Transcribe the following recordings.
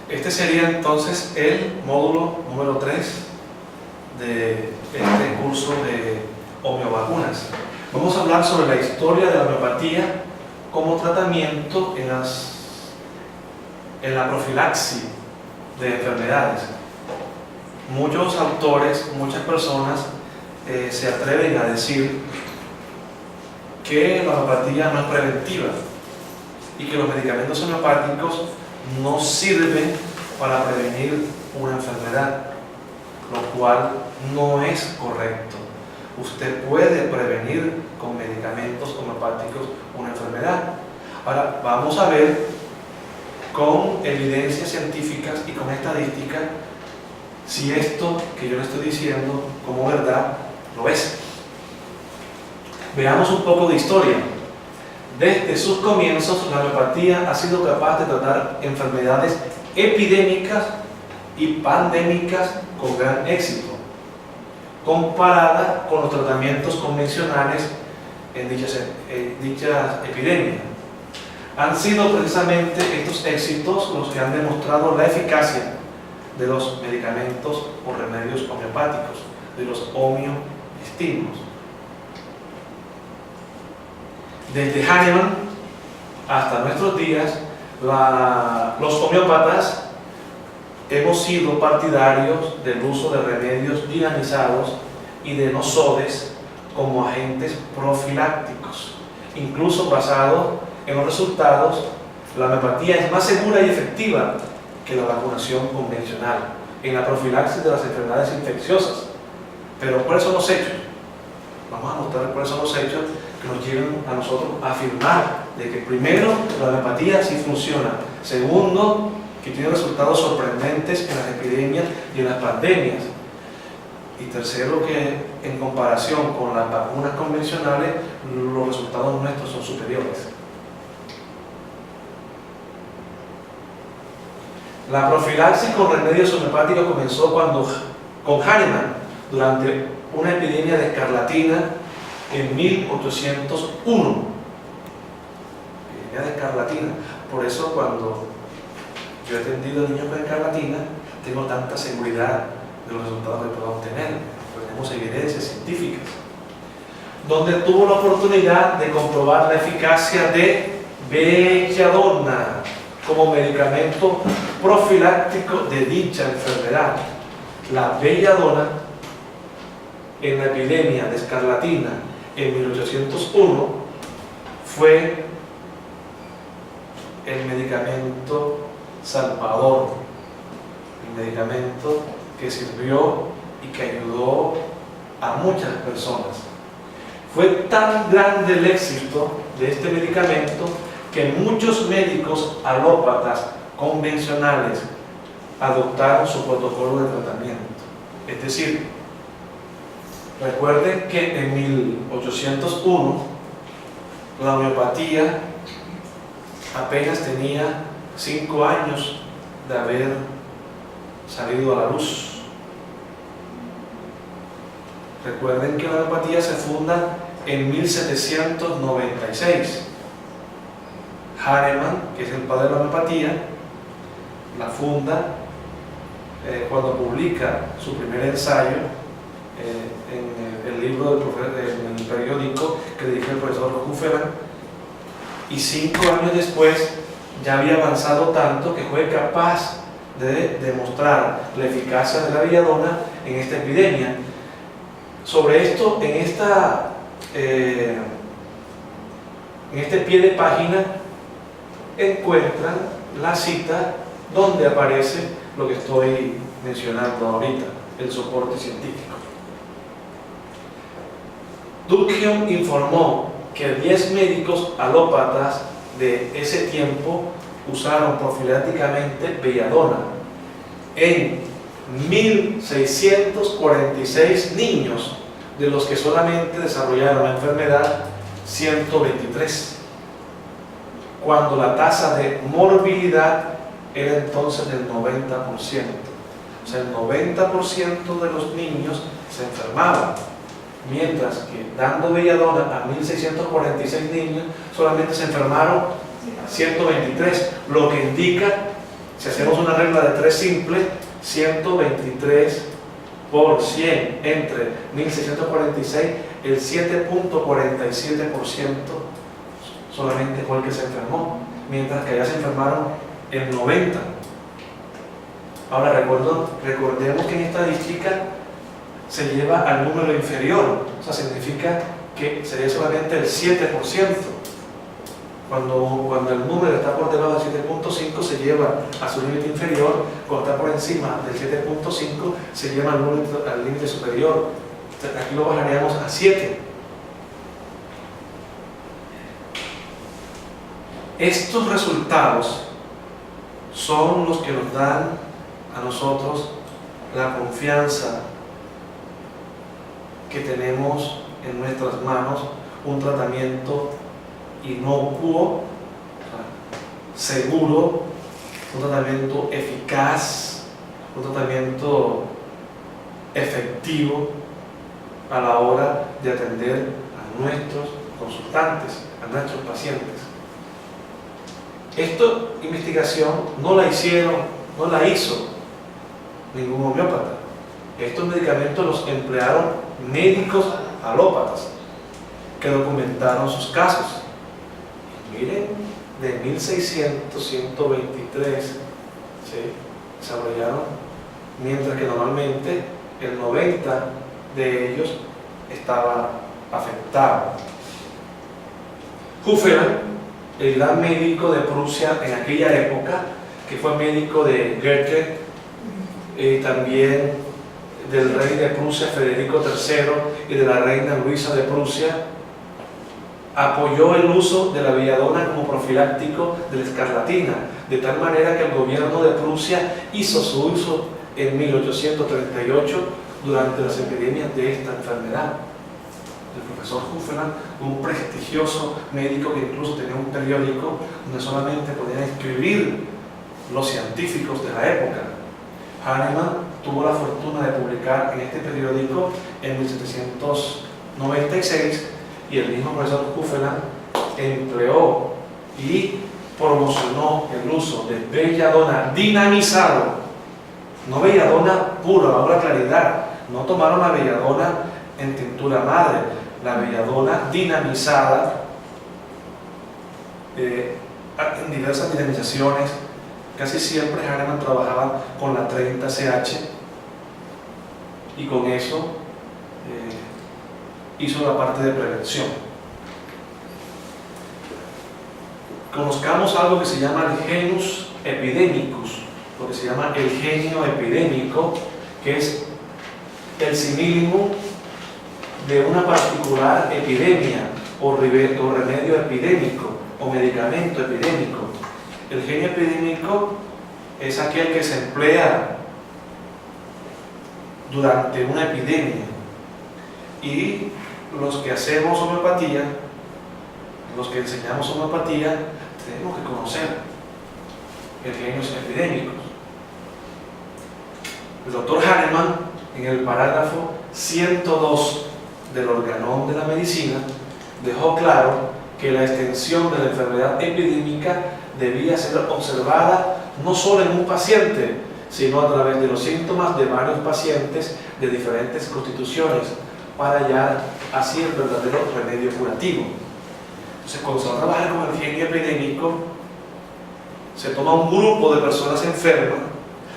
Este sería entonces el módulo número 3 de este curso de homeovacunas. Vamos a hablar sobre la historia de la homeopatía como tratamiento en la profilaxis de enfermedades. Muchos autores, muchas personas se atreven a decir que la homeopatía no es preventiva y que los medicamentos homeopáticos no sirven para prevenir una enfermedad, lo cual no es correcto. Usted puede prevenir con medicamentos homeopáticos una enfermedad. Ahora vamos a ver con evidencias científicas y con estadísticas si esto que yo le estoy diciendo como verdad lo es. Veamos un poco de historia. Desde sus comienzos, la homeopatía ha sido capaz de tratar enfermedades epidémicas y pandémicas con gran éxito, comparada con los tratamientos convencionales en dichas epidemias. Han sido precisamente estos éxitos los que han demostrado la eficacia de los medicamentos o remedios homeopáticos, de los homeoestimos. Desde Hahnemann hasta nuestros días, los homeópatas hemos sido partidarios del uso de remedios dinamizados y de nosodes como agentes profilácticos. Incluso basado en los resultados, la homeopatía es más segura y efectiva que la vacunación convencional en la profilaxis de las enfermedades infecciosas. Pero ¿cuáles son los hechos? Vamos a mostrar cuáles son los hechos que nos llevan a nosotros a afirmar de que primero, la homeopatía sí funciona. Segundo, que tiene resultados sorprendentes en las epidemias y en las pandemias. Y tercero, que en comparación con las vacunas convencionales, los resultados nuestros son superiores. La profilaxis con remedios homeopáticos comenzó con Hahnemann durante una epidemia de escarlatina en 1801. Epidemia de escarlatina. Por eso cuando yo he atendido a niños con escarlatina, tengo tanta seguridad de los resultados que puedo obtener. Tenemos evidencias científicas. Donde tuvo la oportunidad de comprobar la eficacia de belladona como medicamento profiláctico de dicha enfermedad. La belladona en la epidemia de escarlatina en 1801 fue el medicamento salvador, el medicamento que sirvió y que ayudó a muchas personas. Fue tan grande el éxito de este medicamento que muchos médicos alópatas convencionales adoptaron su protocolo de tratamiento. Es decir, recuerden que en 1801 la homeopatía apenas tenía 5 años de haber salido a la luz. Recuerden que la homeopatía se funda en 1796. Hahnemann, que es el padre de la homeopatía, la funda cuando publica su primer ensayo en el libro en el periódico que dirige el profesor Hoffmann, y 5 años después ya había avanzado tanto que fue capaz de demostrar la eficacia de la belladona en esta epidemia. Sobre esto, en este pie de página encuentran la cita donde aparece lo que estoy mencionando ahorita, el soporte científico. Durkheim informó que 10 médicos alópatas de ese tiempo usaron profilácticamente belladona en 1646 niños, de los que solamente desarrollaron la enfermedad 123, cuando la tasa de morbilidad era entonces del 90%. O sea, el 90% de los niños se enfermaban, mientras que dando belladona a 1646 niños solamente se enfermaron 123, lo que indica Si hacemos una regla de 3 simple, 123 por 100 entre 1646, el 7.47% solamente fue el que se enfermó, mientras que allá se enfermaron el 90%. Ahora recordemos que en estadística se lleva al número inferior, o sea, significa que sería solamente el 7%. Cuando el número está por debajo del 7.5 se lleva a su límite inferior, cuando está por encima del 7.5 se lleva al límite superior. Aquí lo bajaríamos a 7. Estos resultados son los que nos dan a nosotros la confianza que tenemos en nuestras manos un tratamiento inocuo, seguro, un tratamiento eficaz, un tratamiento efectivo a la hora de atender a nuestros consultantes, a nuestros pacientes. Esta investigación no la hizo ningún homeópata. Estos medicamentos los emplearon médicos alópatas que documentaron sus casos. Miren, de 1600, 123 ¿sí? desarrollaron, mientras que normalmente el 90 de ellos estaba afectado. Huffer, el gran médico de Prusia en aquella época, que fue médico de Goethe, también del rey de Prusia Federico III y de la reina Luisa de Prusia, apoyó el uso de la belladona como profiláctico de la escarlatina, de tal manera que el gobierno de Prusia hizo su uso en 1838 durante las epidemias de esta enfermedad. El profesor Hufferman, un prestigioso médico que incluso tenía un periódico donde solamente podían escribir los científicos de la época. Hahnemann tuvo la fortuna de publicar en este periódico en 1796 y el mismo profesor Hufferman empleó y promocionó el uso de belladona dinamizado, no belladona pura, ahora claridad, no tomaron la belladona en tintura madre, la belladona dinamizada en diversas dinamizaciones. Casi siempre Hahnemann trabajaba con la 30CH y con eso hizo la parte de prevención. Conozcamos algo que se llama el genus epidemicus, lo que se llama el genio epidémico, que es el simílimo de una particular epidemia o remedio epidémico o medicamento epidémico. El genio epidémico es aquel que se emplea durante una epidemia, y los que hacemos homeopatía, los que enseñamos homeopatía, tenemos que conocer el genios epidémicos. El doctor Hahnemann, en el parágrafo 102 del Organón de la Medicina, dejó claro que la extensión de la enfermedad epidémica debía ser observada no solo en un paciente, sino a través de los síntomas de varios pacientes de diferentes constituciones, para hallar así el verdadero remedio curativo. Entonces, cuando se va a trabajar con el genio epidémico, se toma un grupo de personas enfermas,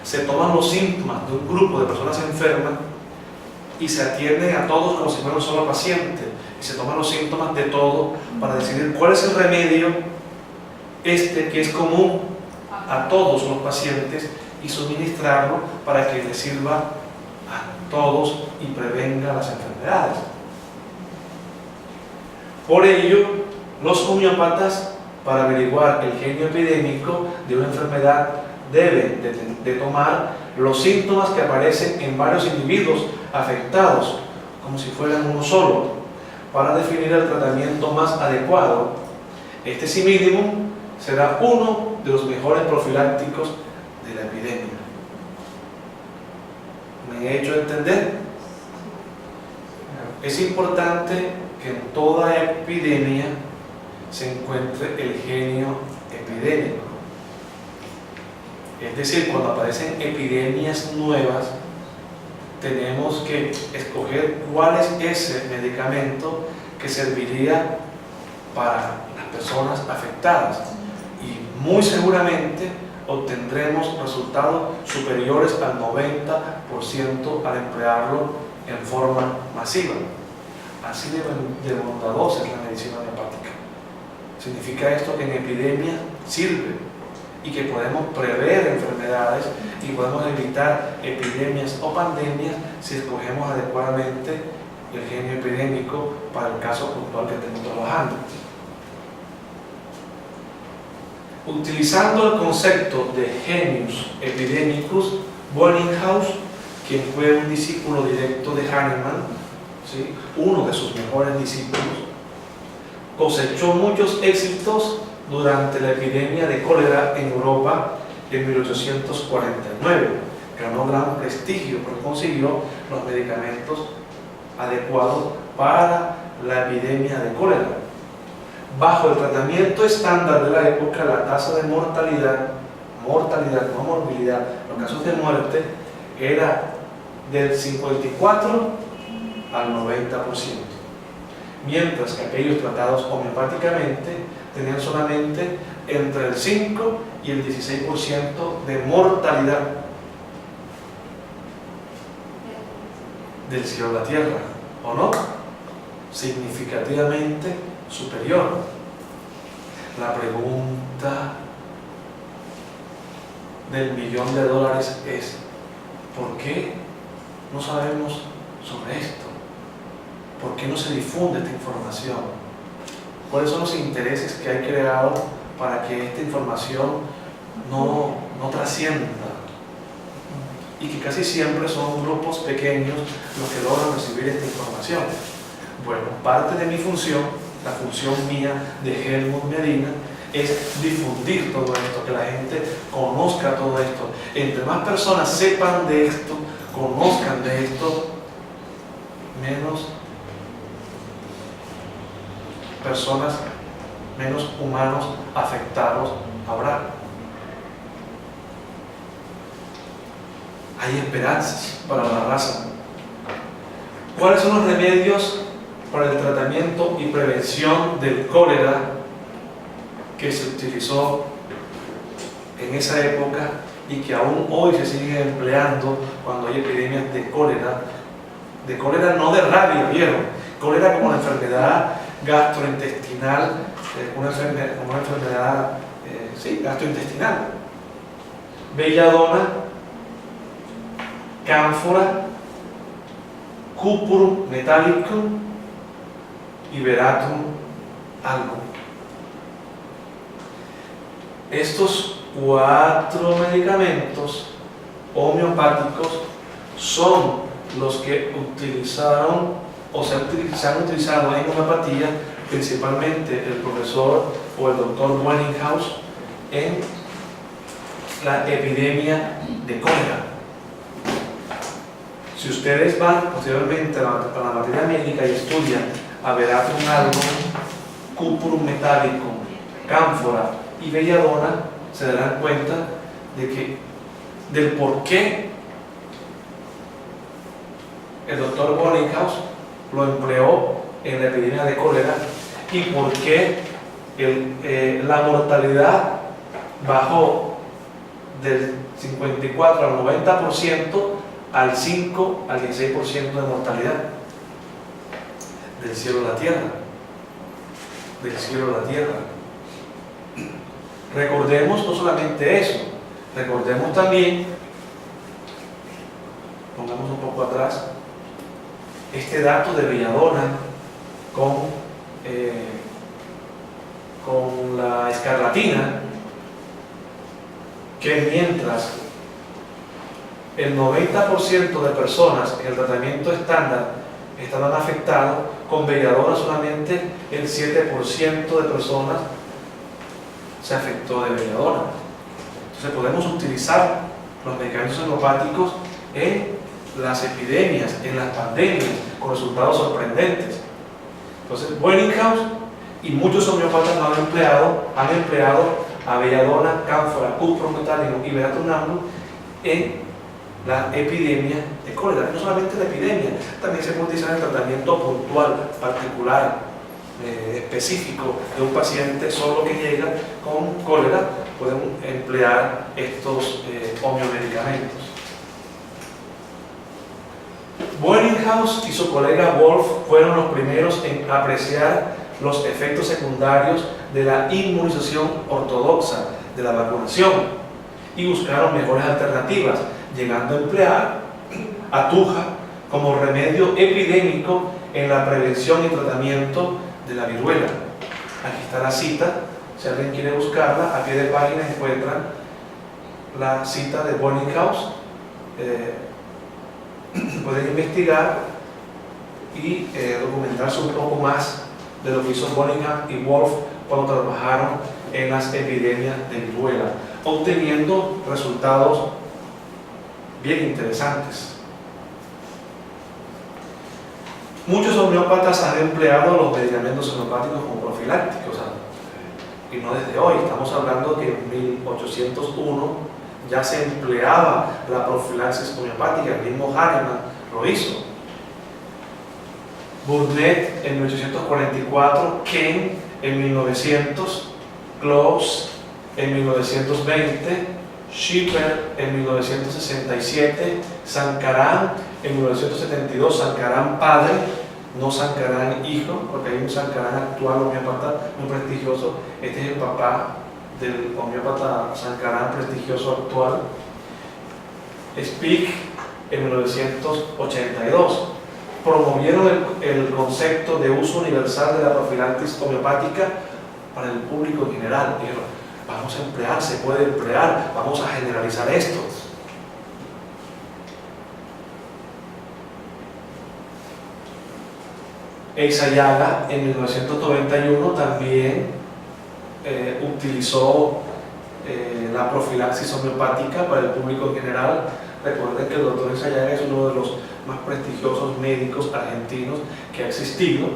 se toman los síntomas de un grupo de personas enfermas y se atienden a todos como si fuera un solo paciente, y se toman los síntomas de todos para decidir cuál es el remedio que es común a todos los pacientes, y suministrarlo para que les sirva a todos y prevenga las enfermedades. Por ello, los homeópatas, para averiguar el genio epidémico de una enfermedad, deben de tomar los síntomas que aparecen en varios individuos afectados, como si fueran uno solo, para definir el tratamiento más adecuado. Este simílimo será uno de los mejores profilácticos de la epidemia. ¿Me he hecho entender? Es importante que en toda epidemia se encuentre el genio epidémico. Es decir, cuando aparecen epidemias nuevas, tenemos que escoger cuál es ese medicamento que serviría para las personas afectadas. Y muy seguramente obtendremos resultados superiores al 90% al emplearlo en forma masiva. Así de bondadosa es la medicina homeopática. Significa esto que en epidemia sirve y que podemos prever enfermedades y podemos evitar epidemias o pandemias si escogemos adecuadamente el genio epidémico para el caso puntual que estemos trabajando. Utilizando el concepto de genius epidemicus, Wellinghaus, quien fue un discípulo directo de Hahnemann, ¿sí?, uno de sus mejores discípulos, cosechó muchos éxitos durante la epidemia de cólera en Europa en 1849. Ganó gran prestigio porque consiguió los medicamentos adecuados para la epidemia de cólera. Bajo el tratamiento estándar de la época, la tasa de mortalidad, no morbilidad, los casos de muerte, era del 54 al 90%, mientras que aquellos tratados homeopáticamente tenían solamente entre el 5 y el 16% de mortalidad. Del cielo a la tierra, ¿o no? Significativamente superior. La pregunta del $1.000.000 es: ¿por qué no sabemos sobre esto? ¿Por qué no se difunde esta información? ¿Cuáles son los intereses que hay creado para que esta información no trascienda? Y que casi siempre son grupos pequeños los que logran recibir esta información. Bueno, parte de mi función, la función mía de Helmut Medina, es difundir todo esto, que la gente conozca todo esto. Entre más personas sepan de esto, conozcan de esto, menos personas, menos humanos afectados habrá. Hay esperanzas para la raza. ¿Cuáles son los remedios para el tratamiento y prevención del cólera que se utilizó en esa época y que aún hoy se siguen empleando cuando hay epidemias de cólera? De cólera, no de rabia, viejo. Cólera como una enfermedad gastrointestinal, una enfermedad gastrointestinal. Belladona, cánfora, cuprum metallicum y veratum album. Estos 4 medicamentos homeopáticos son los que utilizaron o se han utilizado en homeopatía, principalmente el profesor o el doctor Wellinghaus, en la epidemia de cólera. Si ustedes van posteriormente a la materia médica y estudian a veratum album, cuprum metallicum, cánfora y belladona, se darán cuenta del por qué el doctor Wellinghaus lo empleó en la epidemia de cólera y por qué la mortalidad bajó del 54 al 90% al 5 al 16% de mortalidad. Del cielo a la tierra. Del cielo a la tierra. Recordemos no solamente eso, recordemos también, pongamos un poco atrás, este dato de belladona con la escarlatina, que mientras el 90% de personas en el tratamiento estándar estaban afectados, con belladona solamente el 7% de personas se afectó de belladona. Entonces podemos utilizar los medicamentos homeopáticos en las epidemias, en las pandemias, con resultados sorprendentes. Entonces Wellinghaus y muchos homeópatas han empleado a belladona, cánfora, cuprometalino y veratunambo en la epidemia de cólera. No solamente la epidemia, también se puede utilizar el tratamiento puntual, particular, específico de un paciente solo que llega con cólera. Pueden emplear estos homeomedicamentos. Boellinghaus y su colega Wolf fueron los primeros en apreciar los efectos secundarios de la inmunización ortodoxa, de la vacunación, y buscaron mejores alternativas, llegando a emplear atuja como remedio epidémico en la prevención y tratamiento de la viruela. Aquí está la cita, si alguien quiere buscarla, a pie de página encuentran la cita de Boellinghaus. Pueden investigar y documentarse un poco más de lo que hizo Boellinghaus y Wolf cuando trabajaron en las epidemias de viruela, obteniendo resultados bien interesantes. Muchos homeópatas han empleado los medicamentos homeopáticos como profilácticos, y no desde hoy. Estamos hablando que en 1801 ya se empleaba la profilaxis homeopática, el mismo Hahnemann lo hizo. Burnett en 1844, Kane en 1900, Close en 1920, Schipper en 1967, Sankaran en 1972, Sankaran padre, no Sankaran hijo, porque hay un Sankaran actual homeópata muy prestigioso. Este es el papá del homeópata Sankaran prestigioso actual. Speak en 1982. Promovieron el concepto de uso universal de la profilaxis homeopática para el público en general. Dijeron, vamos a emplear, se puede emplear, vamos a generalizar esto. Eyzayaga en 1991 también utilizó la profilaxis homeopática para el público en general. Recuerden que el doctor Eyzayaga es uno de los más prestigiosos médicos argentinos que ha existido.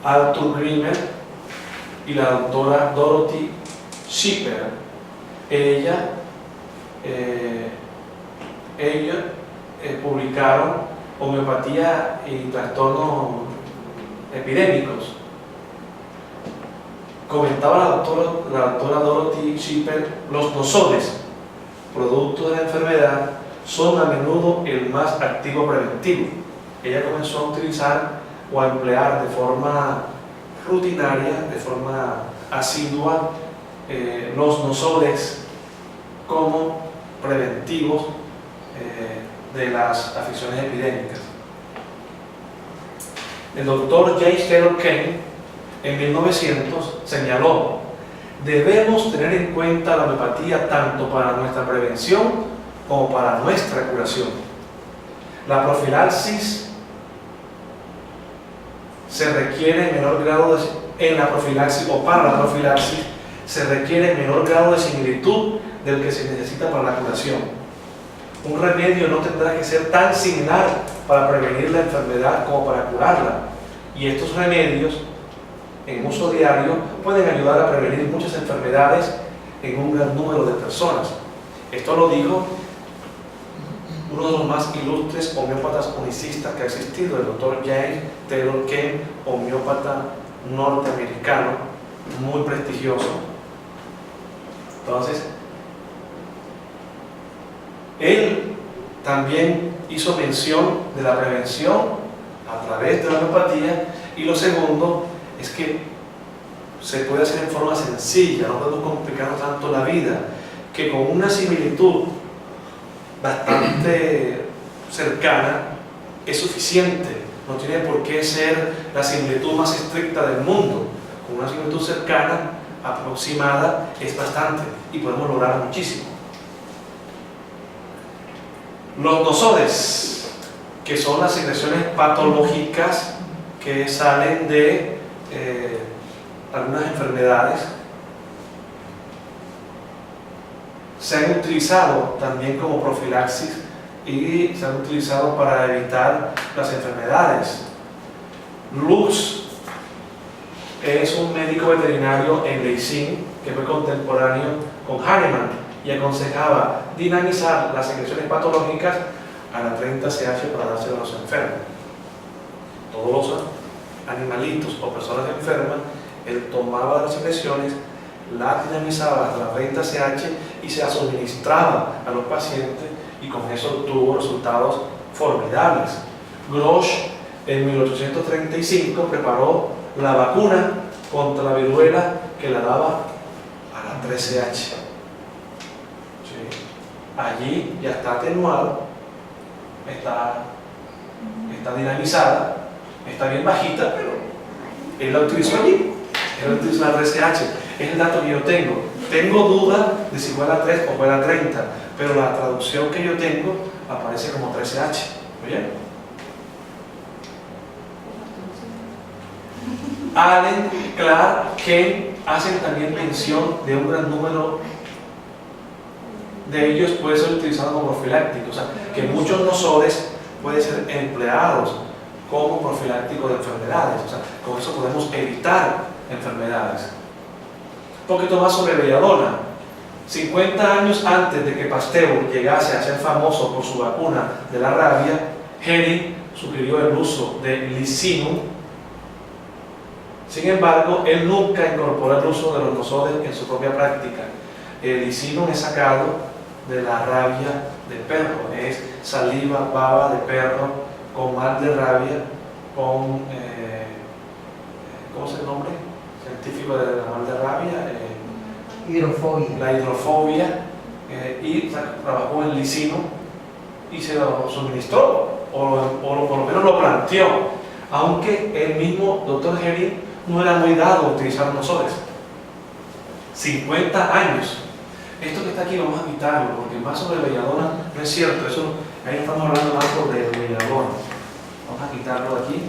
Arthur Grimmer y la doctora Dorothy Schipper, ella publicaron Homeopatía y trastornos epidémicos. Comentaba la doctora Dorothy Schipper, los nosodes, producto de la enfermedad, son a menudo el más activo preventivo. Ella comenzó a utilizar o a emplear de forma rutinaria, de forma asidua, los nosodes como preventivos de las afecciones epidémicas. El doctor James Taylor Kane en 1900 señaló: debemos tener en cuenta la homeopatía tanto para nuestra prevención como para nuestra curación. La profilaxis se requiere menor grado en la profilaxis o para la profilaxis se requiere menor grado de similitud del que se necesita para la curación. Un remedio no tendrá que ser tan similar para prevenir la enfermedad como para curarla, y estos remedios en uso diario pueden ayudar a prevenir muchas enfermedades en un gran número de personas. Esto lo dijo uno de los más ilustres homeópatas unicistas que ha existido, el doctor James Taylor Kane, homeópata norteamericano muy prestigioso. Entonces, él también hizo mención de la prevención a través de la homeopatía, y lo segundo es que se puede hacer en forma sencilla, no podemos complicar tanto la vida, que con una similitud bastante cercana es suficiente. No tiene por qué ser la similitud más estricta del mundo. Con una similitud cercana, aproximada, es bastante y podemos lograr muchísimo. Los nosodes, que son las secreciones patológicas que salen de algunas enfermedades, se han utilizado también como profilaxis y se han utilizado para evitar las enfermedades. Lux es un médico veterinario en Leixin que fue contemporáneo con Hahnemann y aconsejaba dinamizar las secreciones patológicas a la 30CH para dárselo a los enfermos. Todos los animalitos o personas enfermas, él tomaba las secreciones, las dinamizaba hasta la 30CH y se las suministraba a los pacientes, y con eso tuvo resultados formidables. Grosch en 1835 preparó la vacuna contra la viruela que la daba a la 13H. ¿Sí? Allí ya está atenuado, está dinamizada, está bien bajita, pero él la utilizó allí. Él utilizó la 13H. Es el dato que yo tengo. Tengo duda de si fue la 3 o fue la 30, pero la traducción que yo tengo aparece como 13H. ¿Bien? Allen, Clark, Kane hacen también mención de un gran número de ellos puede ser utilizado como profiláctico, o sea, que muchos nosores pueden ser empleados como profiláctico de enfermedades, o sea, con eso podemos evitar enfermedades. Un poquito más sobre belladona. 50 años antes de que Pasteur llegase a ser famoso por su vacuna de la rabia, Henry sugirió el uso de licinum. Sin embargo, él nunca incorporó el uso de los nosores en su propia práctica. El licinum es sacado de la rabia de perro, es saliva, baba de perro con mal de rabia, con, ¿cómo es el nombre científico de la mal de rabia? Hidrofobia. La hidrofobia, y trabajó en lisino y se lo suministró, o por lo menos lo planteó, aunque el mismo doctor Henry no era muy dado a utilizar nosores. 50 años. Esto que está aquí vamos a quitarlo, porque más sobre belladona no es cierto, eso, ahí estamos hablando más sobre belladona. Vamos a quitarlo de aquí.